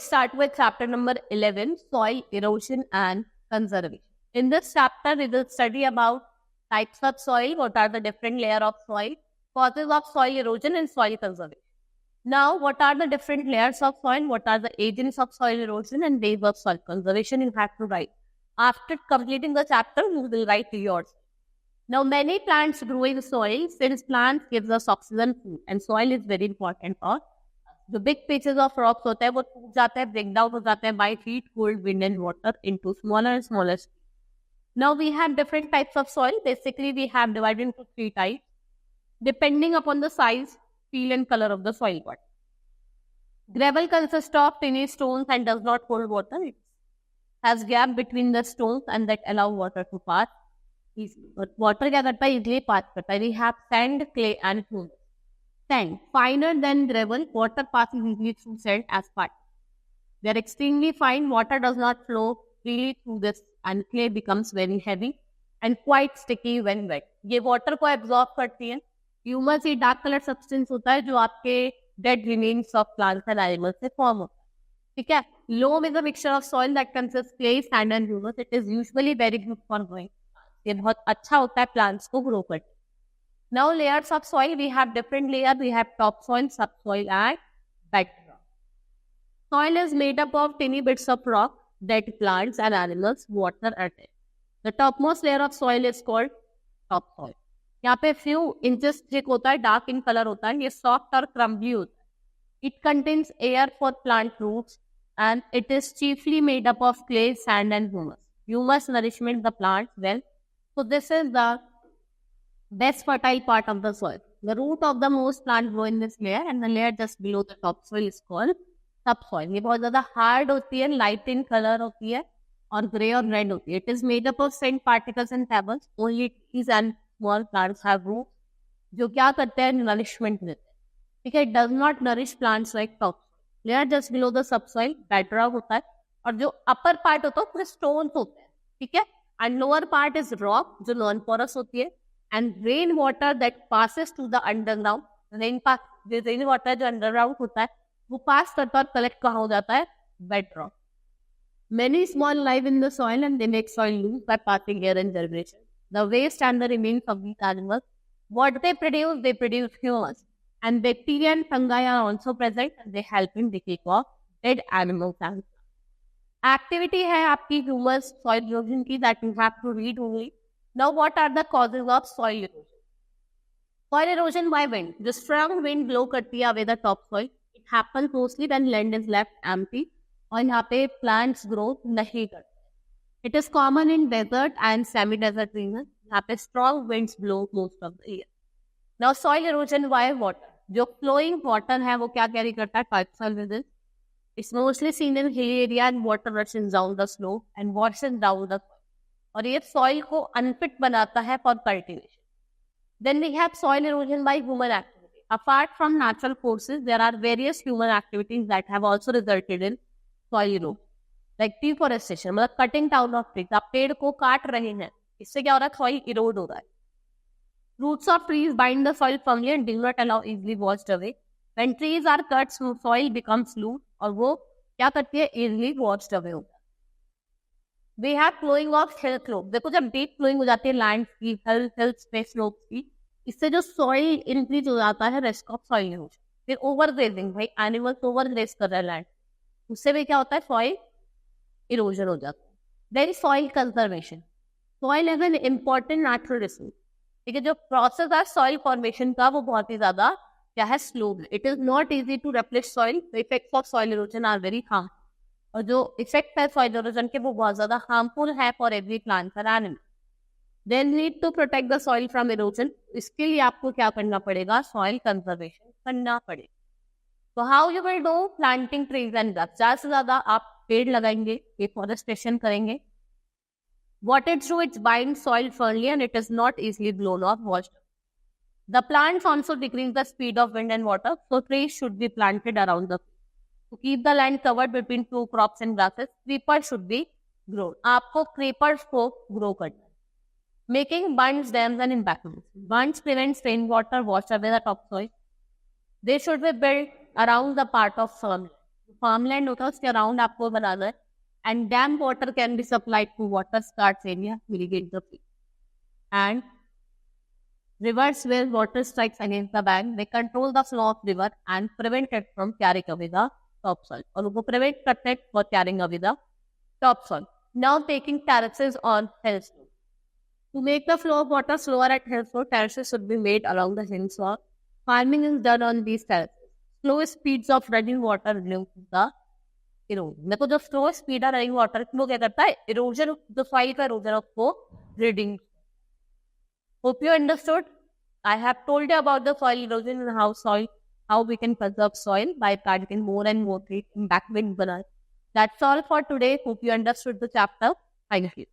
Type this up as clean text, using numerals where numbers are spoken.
start with chapter number 11, soil erosion and conservation. In this chapter, we will study about types of soil, what are the different layers of soil, causes of soil erosion and soil conservation. Now, what are the different layers of soil, what are the agents of soil erosion and ways of soil conservation you have to write. After completing the chapter, you will write yours. Now, many plants grow in soil since plants gives us oxygen, food, and soil is very important for the big pieces of rocks होते हैं वो टूट जाते हैं, break down हो जाते हैं by heat, cold, wind and water into smaller and smaller. Now we have different types of soil. Basically, we have divided into 3 types depending upon the size, feel and color of the soil body. Gravel consists of tiny stones and does not hold water. It has gap between the stones and that allow water to pass easily. But water क्या करता है easily pass करता है. We have sand, clay and humus. Sand, finer than gravel, water passes easily through sand as part. They are extremely fine. Water does not flow freely through this and clay becomes very heavy and quite sticky when wet. ये water को absorb करती है. Humus ये dark color substance होता है जो आपके dead remains of plants and animals से form होता है. ठीक है? Loam is a mixture of soil that consists clay, sand and humus. It is usually very good for growing. ये बहुत अच्छा होता है plants को grow करने. Now layers of soil, we have different layers. We have topsoil, subsoil and bedrock. Soil is made up of tiny bits of rock that plants and animals water at it. The topmost layer of soil is called topsoil. यहाँ पे few inches thick होता है, dark in color होता है, ये soft और crumbly होता है. It contains air for plant roots and it is chiefly made up of clay, sand and humus. Humus nourishment the plants well. So this is the best fertile part of the soil. The root of the most plant grow in this layer and the layer just below the topsoil is called subsoil. ये बहुत ज़्यादा hard होती है, light in color होती है और grey और red होती है. It is made up of sand particles and pebbles. Only trees and small plants have roots जो क्या करते हैं nourishment देते हैं. ठीक है, it does not nourish plants like topsoil. Layer just below the subsoil bedrock होता है और जो upper part होता है उसमें stones होते हैं. ठीक है, and lower part is rock जो non porous होती है. And rain water that passes to the underground, rain water जो underground होता है वो pass करता है और collect कहाँ हो जाता है bedrock. Many small live in the soil and they make soil loose by passing air and germination. The waste and the remains of these animals, what they produce humus. And bacteria and fungi are also present and they help in decay of dead animals and activity है आपकी humus soil erosion की that you have to read only. Now, what are the causes of soil erosion? Soil erosion by wind. The strong wind blow करती है away the topsoil. It happens mostly when land is left empty और यहाँ पे plants grow नहीं करते. It is common in desert and semi-desert regions. यहाँ पे strong winds blow most of the year. Now, soil erosion by water. जो flowing water है वो क्या carry करता है? Topsoil with it. It's mostly seen in hilly area and water rushes down the slope and washes down the soil. और ये soil को unfit बनाता है for cultivation. Then we have soil erosion by human activity. Apart from natural forces, there are various human activities that have also resulted in soil erosion. Like deforestation, मतलब cutting down of trees. आप पेड़ को काट रहे हैं, इससे क्या हो रहा है? soil erode हो रहा है. Roots of trees bind the soil firmly and do not allow easily washed away. When trees are cut, soil becomes loose और वो क्या करती है? Easily washed away होता है. We have flowing of hill slopes. देखो जब deep flowing हो जाती है लैंड की, हिल स्पेस स्लोप्स की, इससे जो सॉइल इंक्रीज हो जाता है, रिस्क ऑफ सॉइल इरोजन. फिर ओवरग्रेजिंग, भाई एनिमल्स ओवरग्रेज कर रहे हैं लैंड, उससे भी क्या होता है? सॉइल इरोजन हो जाता है. Then soil conservation. Soil is an important natural resource. ठीक है, जो प्रोसेस है सॉइल फॉर्मेशन का वो बहुत ही ज्यादा क्या है? स्लो है. It is not easy to replace soil. The effects of soil erosion are very harmful. और जो इफेक्ट है सॉइल इरोजन के वो बहुत ज्यादा हार्मफुल है फॉर एवरी प्लांट और animal. Then need to protect the soil from erosion. इसके लिए आपको क्या करना पड़ेगा? सॉइल कंजर्वेशन करना पड़ेगा. तो how you will do? Planting trees and grass. ज्यादा से ज्यादा आप पेड़ लगाएंगे, डिफॉरेस्टेशन करेंगे. What it do? It binds soil firmly and it is not easily blown or washed. The plants also decrease the speed of wind and water, so trees should be planted around the to keep the land covered between two crops and grasses. Creepers should be grown. आपको creepers को grow करना है. Making bunds, dams and embankments. Bunds prevent rainwater wash away the topsoil. They should be built around the part of farmland. Farmland होता है उसके around आपको बनाना है. And dam water can be supplied to water starts area to irrigate the field. And rivers where water strikes against the bank, they control the flow of river and prevent it from carrying away the topsoil. और उनको prevent करते हैं for carrying away the topsoil. Now taking terraces on hillslope. To make the flow of water slower at hillslope, terraces should be made along the hillslope. Farming is done on these terraces. Slow speeds of running water reduce the erosion. देखो जो slow speed है running water वो क्या करता है? Erosion, जो soil का erosion को reduce. Hope you understood. I have told you about the soil erosion and how we can preserve soil by planting more and more trees in backwind banana. That's all for today. Hope you understood the chapter. Thank you.